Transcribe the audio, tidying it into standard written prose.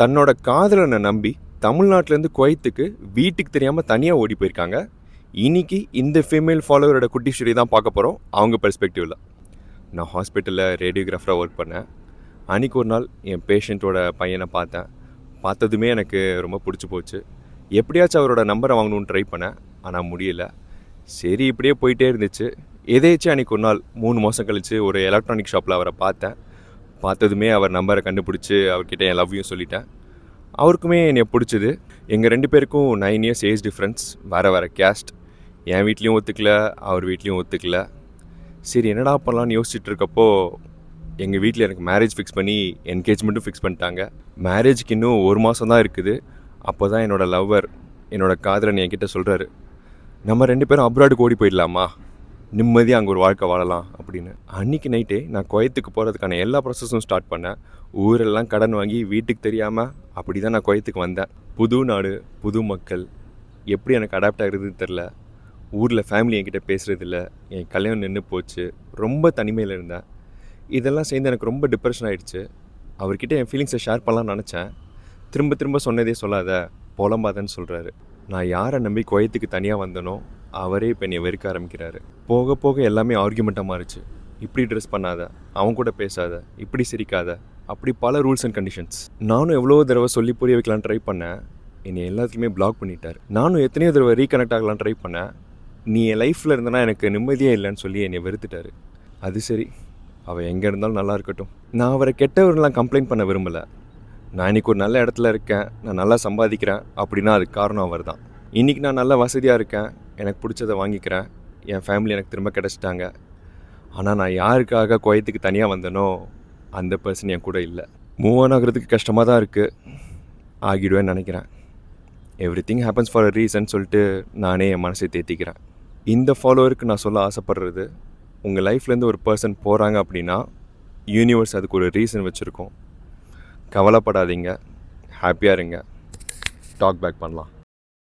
தன்னோட காதலனை நம்பி தமிழ்நாட்டிலேருந்து குவைத்துக்கு வீட்டுக்கு தெரியாமல் தனியாக ஓடி போயிருக்காங்க. இன்னைக்கு இந்த ஃபீமேல் ஃபாலோவரோட குட்டி ஸ்டோரி தான் பார்க்க போகிறோம் அவங்க பெர்ஸ்பெக்டிவில். நான் ஹாஸ்பிட்டலில் ரேடியோகிராஃபராக ஒர்க் பண்ணேன். அன்றைக்கி ஒரு நாள் என் பேஷண்ட்டோட பையனை பார்த்தேன். பார்த்ததுமே எனக்கு ரொம்ப பிடிச்சி போச்சு. எப்படியாச்சும் அவரோட நம்பரை வாங்கணும்னு ட்ரை பண்ணேன், ஆனால் முடியலை. சரி இப்படியே போயிட்டே இருந்துச்சு. எதேச்சும் அன்றைக்கி ஒரு நாள் 3 மாதம் கழித்து ஒரு எலக்ட்ரானிக் ஷாப்பில் அவரை பார்த்தேன். பார்த்ததுமே அவர் நம்பரை கண்டுபிடிச்சி அவர்கிட்ட என் லவ்வையும் சொல்லிட்டேன். அவருக்குமே என்னை பிடிச்சிது. எங்கள் 2 பேருக்கும் 9 இயர்ஸ் ஏஜ் டிஃப்ரென்ஸ், வேறு கேஸ்ட். என் வீட்லேயும் ஒத்துக்கல, அவர் வீட்லேயும் ஒத்துக்கல. சரி என்னடா பண்ணலான்னு யோசிச்சுட்டு இருக்கப்போ எங்கள் வீட்டில் எனக்கு மேரேஜ் ஃபிக்ஸ் பண்ணி என்கேஜ்மெண்ட்டும் ஃபிக்ஸ் பண்ணிட்டாங்க. மேரேஜுக்கு இன்னும் 1 மாதம் தான் இருக்குது. அப்போ தான் என்னோடய லவ்வர், என்னோடய காதலன் என்கிட்ட சொல்கிறாரு, நம்ம 2 பேரும் அப்ராடுக்கு ஓடி போயிடலாமா, நிம்மதியாக அங்கே ஒரு வாழ்க்கை வாழலாம் அப்படின்னு. அன்றைக்கி நைட்டே நான் குவைத்துக்கு போகிறதுக்கான எல்லா ப்ராசஸும் ஸ்டார்ட் பண்ணேன். ஊரெல்லாம் கடன் வாங்கி வீட்டுக்கு தெரியாமல் அப்படி தான் நான் குவைத்துக்கு வந்தேன். புது நாடு, புது மக்கள், எப்படி எனக்கு அடாப்ட் ஆகுறதுன்னு தெரில. ஊரில் ஃபேமிலி என்கிட்ட பேசுகிறதில்ல. என் கல்யாணம் நின்று போச்சு. ரொம்ப தனிமையில் இருந்தேன். இதெல்லாம் சேர்ந்து எனக்கு ரொம்ப டிப்ரெஷன் ஆகிடுச்சு. அவர்கிட்ட என் ஃபீலிங்ஸை ஷேர் பண்ணலான்னு நினச்சேன். திரும்ப திரும்ப சொன்னதே சொல்லாத, புலம்பாதன்னு சொல்கிறாரு. நான் யாரை நம்பி குவைத்துக்கு தனியாக வந்தனோ அவரே இப்போ என்னை வெறுக்க ஆரம்பிக்கிறாரு. போக போக எல்லாமே ஆர்கியூமெண்ட்டாக மாறிச்சு. இப்படி ட்ரெஸ் பண்ணாத, அவங்க கூட பேசாத, இப்படி சிரிக்காத, அப்படி பல ரூல்ஸ் அண்ட் கண்டிஷன்ஸ். நானும் எவ்வளோ தடவை சொல்லி புரிய வைக்கலான்னு ட்ரை பண்ணேன். என்னை எல்லாத்துலேயுமே பிளாக் பண்ணிட்டார். நானும் எத்தனையோ தடவை ரீகனெக்ட் ஆகலான்னு ட்ரை பண்ணேன். நீ என் லைஃப்பில் இருந்தனா எனக்கு நிம்மதியே இல்லைன்னு சொல்லி என்னை வெறுத்துட்டார். அது சரி, அவள் எங்கே இருந்தாலும் நல்லா இருக்கட்டும். நான் அவரை கெட்டவரெலாம் கம்ப்ளைண்ட் பண்ண விரும்பலை. நான் இன்றைக்கி ஒரு நல்ல இடத்துல இருக்கேன், நான் நல்லா சம்பாதிக்கிறேன் அப்படின்னா அதுக்கு காரணம் அவர் தான். இன்றைக்கி நான் நல்ல வசதியாக இருக்கேன், எனக்கு பிடிச்சதை வாங்கிக்கிறேன், என் ஃபேமிலி எனக்கு திரும்ப கிடச்சிட்டாங்க. ஆனால் நான் யாருக்காக குவைத்துக்கு தனியாக வந்தேனோ அந்த பர்சன் என் கூட இல்லை. மூவ் ஆன் ஆகிறதுக்கு கஷ்டமாக தான் இருக்குது. ஆகிடுவேன்னு நினைக்கிறேன். Every thing happens for a reason சொல்லிட்டு நானே என் மனசை தேத்திக்கிறேன். இந்த ஃபாலோவருக்கு நான் சொல்ல ஆசைப்படுறது, உங்கள் லைஃப்லேருந்து ஒரு பர்சன் போகிறாங்க அப்படின்னா யூனிவர்ஸ் அதுக்கு ஒரு ரீசன் வச்சுருக்கோம். கவலைப்படாதீங்க, ஹாப்பியாக இருங்க. டாக் பேக் பண்ணலாம்.